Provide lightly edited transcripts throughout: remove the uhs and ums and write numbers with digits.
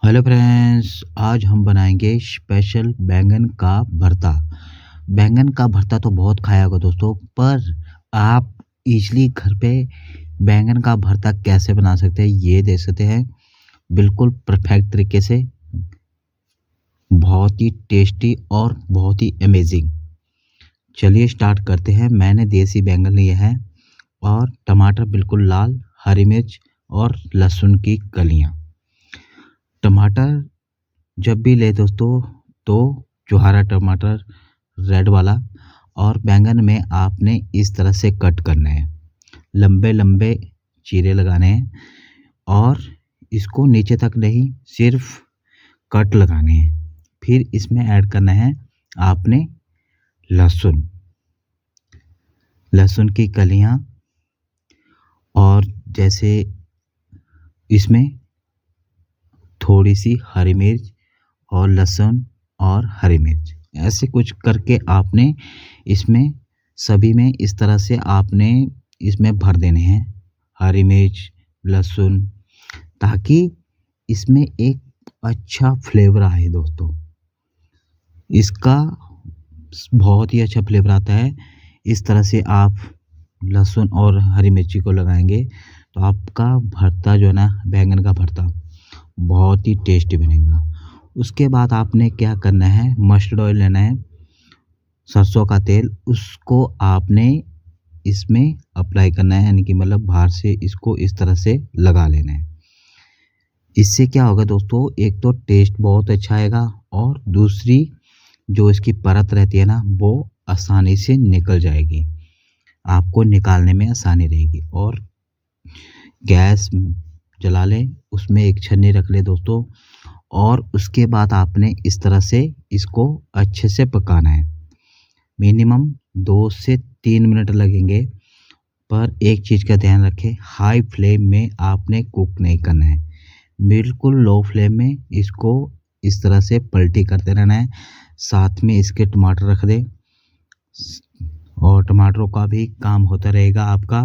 Hello friends, आज हम बनाएंगे स्पेशल बैंगन का भरता। बैंगन का भरता तो बहुत खाया होगा दोस्तों, पर आप इजली घर पे बैंगन का भरता कैसे बना सकते हैं ये देख सकते हैं। बिल्कुल परफेक्ट तरीके से, बहुत ही टेस्टी और बहुत ही अमेजिंग। चलिए स्टार्ट करते हैं। मैंने देसी बैंगन लिए हैं और टमाटर बिल्कुल लाल, हरी मिर्च और लहसुन की कलियां। टमाटर जब भी ले दोस्तों तो चुहारा टमाटर, रेड वाला। और बैंगन में आपने इस तरह से कट करना है, लंबे लंबे चीरे लगाने हैं और इसको नीचे तक नहीं, सिर्फ कट लगाने हैं। फिर इसमें ऐड करना है आपने लहसुन, लहसुन की कलियां। और जैसे इसमें थोड़ी सी हरी मिर्च और लहसुन और हरी मिर्च, ऐसे कुछ करके आपने इसमें सभी में इस तरह से आपने इसमें भर देने हैं हरी मिर्च, लहसुन, ताकि इसमें एक अच्छा फ्लेवर आए दोस्तों। इसका बहुत ही अच्छा फ्लेवर आता है। इस तरह से आप लहसुन और हरी मिर्ची को लगाएंगे तो आपका भरता जो है ना, बैंगन का भरता बहुत ही टेस्टी बनेगा। उसके बाद आपने क्या करना है, मस्टर्ड ऑयल लेना है, सरसों का तेल, उसको आपने इसमें अप्लाई करना है, यानी कि मतलब बाहर से इसको इस तरह से लगा लेना है। इससे क्या होगा दोस्तों, एक तो टेस्ट बहुत अच्छा आएगा और दूसरी जो इसकी परत रहती है ना, वो आसानी से निकल जाएगी, आपको निकालने में आसानी रहेगी। और गैस जला लें, उसमें एक छन्नी रख लें दोस्तों, और उसके बाद आपने इस तरह से इसको अच्छे से पकाना है। मिनिमम 2 से 3 मिनट लगेंगे, पर एक चीज़ का ध्यान रखें, हाई फ्लेम में आपने कुक नहीं करना है। बिल्कुल लो फ्लेम में इसको इस तरह से पलटी करते रहना है। साथ में इसके टमाटर रख दें और टमाटरों का भी काम होता रहेगा आपका,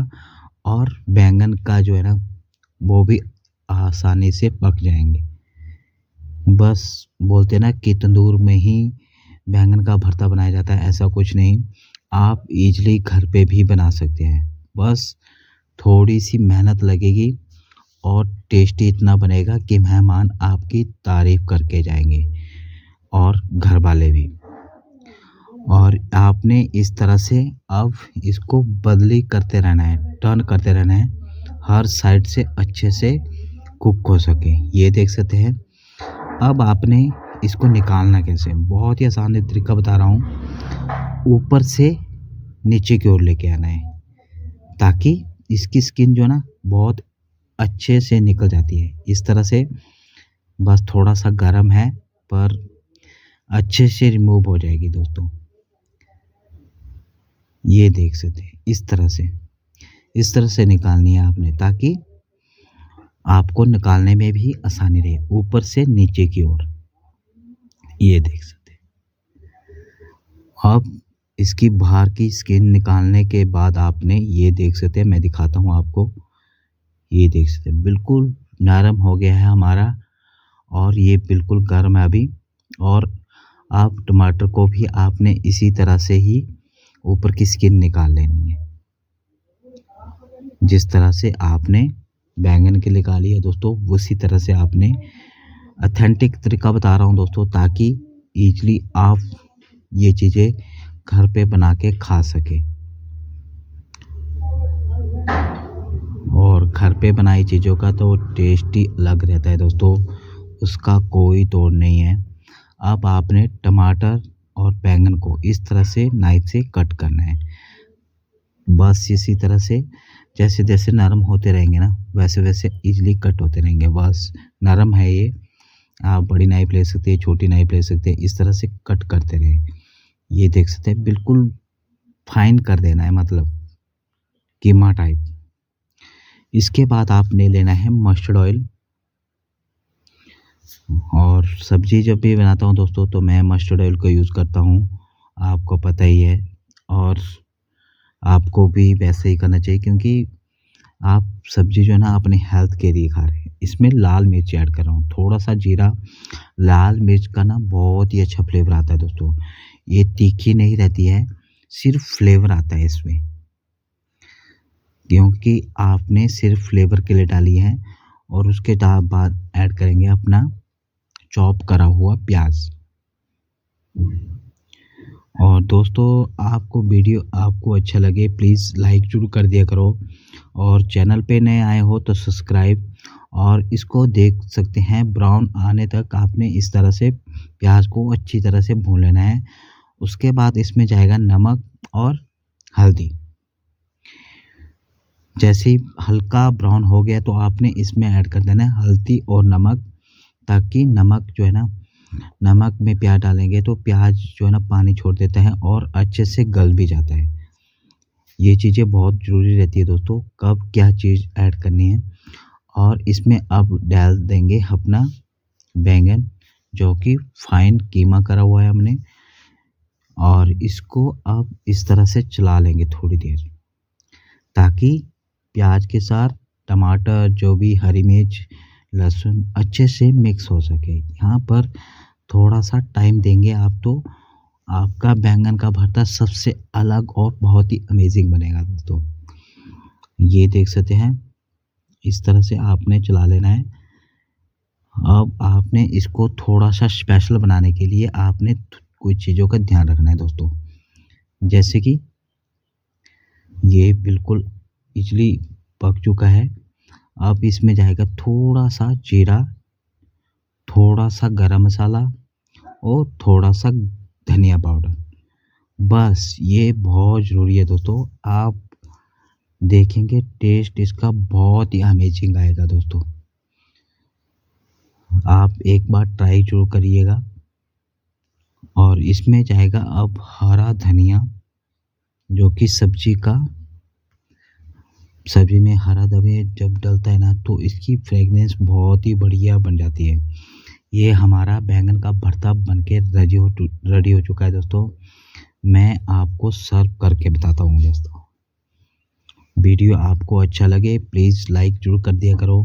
और बैंगन का जो है ना, वो भी आसानी से पक जाएंगे। बस बोलते ना कि तंदूर में ही बैंगन का भरता बनाया जाता है, ऐसा कुछ नहीं। आप इजली घर पे भी बना सकते हैं। बस थोड़ी सी मेहनत लगेगी और टेस्टी इतना बनेगा कि मेहमान आपकी तारीफ करके जाएंगे और घर वाले भी। और आपने इस तरह से अब इसको बदली करते रहना है, टर्न करते रहना है, हर साइड से अच्छे से कुक हो सके। ये देख सकते हैं। अब आपने इसको निकालना कैसे, बहुत ही आसान तरीका बता रहा हूँ। ऊपर से नीचे की ओर लेके आना है, ताकि इसकी स्किन जो ना बहुत अच्छे से निकल जाती है। इस तरह से बस थोड़ा सा गर्म है, पर अच्छे से रिमूव हो जाएगी दोस्तों। ये देख सकते हैं। इस तरह से निकालनी है आपने, ताकि आपको निकालने में भी आसानी रहे, ऊपर से नीचे की ओर। ये देख सकते हैं। अब इसकी बाहर की स्किन निकालने के बाद आपने ये देख सकते हैं, मैं दिखाता हूँ आपको। ये देख सकते हैं, बिल्कुल नरम हो गया है हमारा, और ये बिल्कुल गर्म है अभी। और आप टमाटर को भी आपने इसी तरह से ही ऊपर की स्किन निकाल लेनी है, जिस तरह से आपने बैंगन की निकाली है दोस्तों, उसी तरह से आपने। ऑथेंटिक तरीका बता रहा हूँ दोस्तों, ताकि ईजली आप ये चीज़ें घर पे बना के खा सके। और घर पे बनाई चीज़ों का तो टेस्ट ही अलग रहता है दोस्तों, उसका कोई तोड़ नहीं है। अब आपने टमाटर और बैंगन को इस तरह से नाइफ से कट करना है। बस इसी तरह से जैसे जैसे नरम होते रहेंगे ना, वैसे वैसे इजीली कट होते रहेंगे। बस नरम है ये, आप बड़ी नाइफ ले सकते हैं, छोटी नाइफ ले सकते हैं, इस तरह से कट करते रहे। ये देख सकते हैं, बिल्कुल फाइन कर देना है, मतलब कीमा टाइप। इसके बाद आपने लेना है मस्टर्ड ऑयल। और सब्ज़ी जब भी बनाता हूँ दोस्तों, तो मैं मस्टर्ड ऑयल का यूज़ करता हूँ, आपको पता ही है। और आपको भी वैसे ही करना चाहिए, क्योंकि आप सब्ज़ी जो है ना अपनी हेल्थ के लिए खा रहे हैं। इसमें लाल मिर्च ऐड कर रहा हूँ, थोड़ा-सा जीरा, लाल मिर्च का ना बहुत ही अच्छा फ्लेवर आता है दोस्तों। ये तीखी नहीं रहती है, सिर्फ़ फ्लेवर आता है इसमें, क्योंकि आपने सिर्फ़ फ्लेवर के लिए डाली है और उसके बाद ऐड करेंगे अपना चॉप करा हुआ प्याज़। और दोस्तों आपको वीडियो आपको अच्छा लगे प्लीज़ लाइक ज़रूर कर दिया करो और चैनल पे नए आए हो तो सब्सक्राइब। और इसको देख सकते हैं ब्राउन आने तक आपने इस तरह से प्याज को अच्छी तरह से भून लेना है। उसके बाद इसमें जाएगा नमक और हल्दी। जैसे ही हल्का ब्राउन हो गया तो आपने इसमें ऐड कर देना है हल्दी और नमक, ताकि नमक जो है ना, नमक में प्याज डालेंगे तो प्याज जो है ना पानी छोड़ देता है और अच्छे से गल भी जाता है। ये चीज़ें बहुत ज़रूरी रहती है दोस्तों, कब क्या चीज़ ऐड करनी है। और इसमें अब डाल देंगे अपना बैंगन, जो कि फाइन कीमा करा हुआ है हमने, और इसको अब इस तरह से चला लेंगे थोड़ी देर, ताकि प्याज के साथ टमाटर जो भी हरी मिर्च, लहसुन अच्छे से मिक्स हो सके। यहाँ पर थोड़ा-सा टाइम देंगे आप तो आपका बैंगन का भरता सबसे अलग और बहुत ही अमेज़िंग बनेगा दोस्तों। ये देख सकते हैं, इस तरह से आपने चला लेना है। अब आपने इसको थोड़ा-सा स्पेशल बनाने के लिए आपने कुछ चीज़ों का ध्यान रखना है दोस्तों। जैसे कि ये बिल्कुल इज़िली पक चुका है। अब इसमें जाएगा थोड़ा-सा जीरा, थोड़ा-सा गरम मसाला और थोड़ा-सा धनिया पाउडर। बस ये बहुत ज़रूरी है दोस्तों। आप देखेंगे टेस्ट इसका बहुत ही अमेज़िंग आएगा दोस्तों। आप एक बार ट्राई ज़रूर करिएगा। और इसमें जाएगा अब हरा धनिया, जो कि सब्ज़ी में हरा धनिया जब डलता है ना तो इसकी फ्रेगनेंस बहुत ही बढ़िया बन जाती है। ये हमारा बैंगन का भरता बनके रेडी हो चुका है दोस्तों। मैं आपको सर्व करके बताता हूँ दोस्तों। वीडियो आपको अच्छा लगे प्लीज़ लाइक ज़रूर कर दिया करो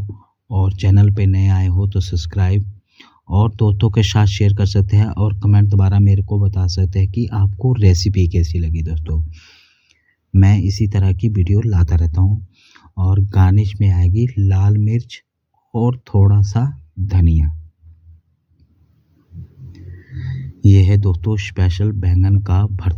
और चैनल पे नए आए हो तो सब्सक्राइब, और दोस्तों के साथ शेयर कर सकते हैं और कमेंट द्वारा मेरे को बता सकते हैं कि आपको रेसिपी कैसी लगी दोस्तों। मैं इसी तरह की वीडियो लाता रहता हूँ। और गार्निश में आएगी लाल मिर्च और थोड़ा-सा धनिया। ये है दोस्तों स्पेशल बैंगन का भरता।